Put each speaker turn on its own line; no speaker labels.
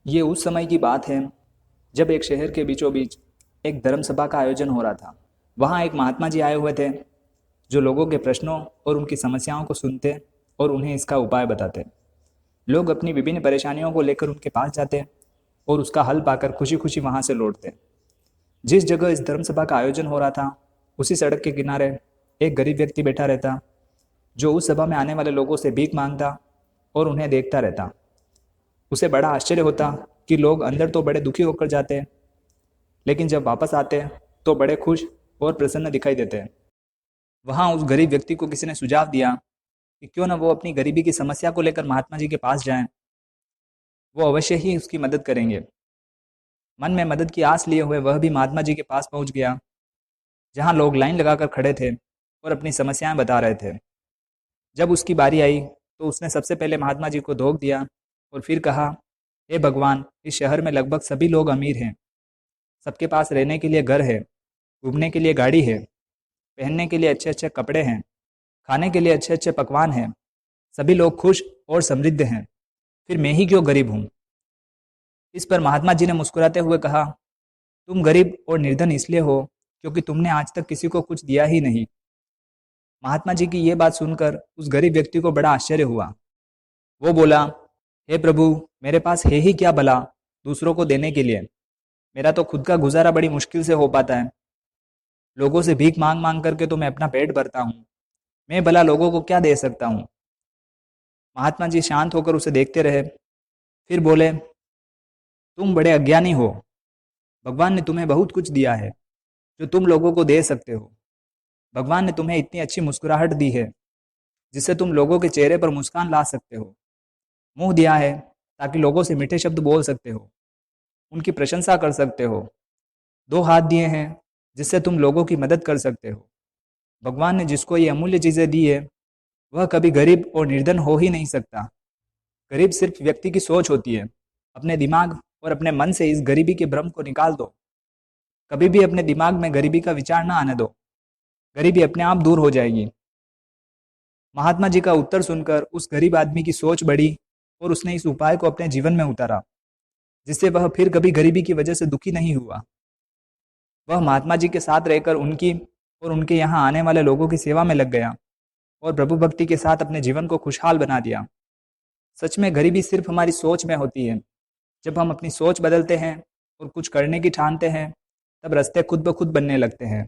ये उस समय की बात है जब एक शहर के बीचों बीच एक धर्म सभा का आयोजन हो रहा था। वहाँ एक महात्मा जी आए हुए थे जो लोगों के प्रश्नों और उनकी समस्याओं को सुनते और उन्हें इसका उपाय बताते। लोग अपनी विभिन्न परेशानियों को लेकर उनके पास जाते और उसका हल पाकर खुशी खुशी वहाँ से लौटते। जिस जगह इस धर्म सभा का आयोजन हो रहा था उसी सड़क के किनारे एक गरीब व्यक्ति बैठा रहता जो उस सभा में आने वाले लोगों से भीख मांगता और उन्हें देखता रहता। उसे बड़ा आश्चर्य होता कि लोग अंदर तो बड़े दुखी होकर जाते लेकिन जब वापस आते तो बड़े खुश और प्रसन्न दिखाई देते। वहाँ उस गरीब व्यक्ति को किसी ने सुझाव दिया कि क्यों न वो अपनी गरीबी की समस्या को लेकर महात्मा जी के पास जाएं। वो अवश्य ही उसकी मदद करेंगे। मन में मदद की आस लिए हुए वह भी महात्मा जी के पास पहुंच गया जहाँ लोग लाइन लगाकर खड़े थे और अपनी समस्याएं बता रहे थे। जब उसकी बारी आई तो उसने सबसे पहले महात्मा जी को धोख दिया और फिर कहा, हे भगवान, इस शहर में लगभग सभी लोग अमीर हैं। सबके पास रहने के लिए घर है, घूमने के लिए गाड़ी है, पहनने के लिए अच्छे अच्छे कपड़े हैं, खाने के लिए अच्छे अच्छे पकवान हैं। सभी लोग खुश और समृद्ध हैं, फिर मैं ही क्यों गरीब हूँ। इस पर महात्मा जी ने मुस्कुराते हुए कहा, तुम गरीब और निर्धन इसलिए हो क्योंकि तुमने आज तक किसी को कुछ दिया ही नहीं। महात्मा जी की ये बात सुनकर उस गरीब व्यक्ति को बड़ा आश्चर्य हुआ। वो बोला, हे प्रभु, मेरे पास है ही क्या भला दूसरों को देने के लिए। मेरा तो खुद का गुजारा बड़ी मुश्किल से हो पाता है। लोगों से भीख मांग मांग करके तो मैं अपना पेट भरता हूँ। मैं भला लोगों को क्या दे सकता हूँ। महात्मा जी शांत होकर उसे देखते रहे, फिर बोले, तुम बड़े अज्ञानी हो। भगवान ने तुम्हें बहुत कुछ दिया है जो तुम लोगों को दे सकते हो। भगवान ने तुम्हें इतनी अच्छी मुस्कुराहट दी है जिससे तुम लोगों के चेहरे पर मुस्कान ला सकते हो। मुंह दिया है ताकि लोगों से मीठे शब्द बोल सकते हो, उनकी प्रशंसा कर सकते हो। दो हाथ दिए हैं जिससे तुम लोगों की मदद कर सकते हो। भगवान ने जिसको ये अमूल्य चीज़ें दी है वह कभी गरीब और निर्धन हो ही नहीं सकता। गरीब सिर्फ व्यक्ति की सोच होती है। अपने दिमाग और अपने मन से इस गरीबी के भ्रम को निकाल दो। कभी भी अपने दिमाग में गरीबी का विचार ना आने दो। गरीबी अपने आप दूर हो जाएगी। महात्मा जी का उत्तर सुनकर उस गरीब आदमी की सोच बढ़ी और उसने इस उपाय को अपने जीवन में उतारा, जिससे वह फिर कभी गरीबी की वजह से दुखी नहीं हुआ। वह महात्मा जी के साथ रहकर उनकी और उनके यहाँ आने वाले लोगों की सेवा में लग गया और प्रभु भक्ति के साथ अपने जीवन को खुशहाल बना दिया। सच में गरीबी सिर्फ हमारी सोच में होती है। जब हम अपनी सोच बदलते हैं और कुछ करने की ठानते हैं तब रास्ते खुद ब खुद बनने लगते हैं।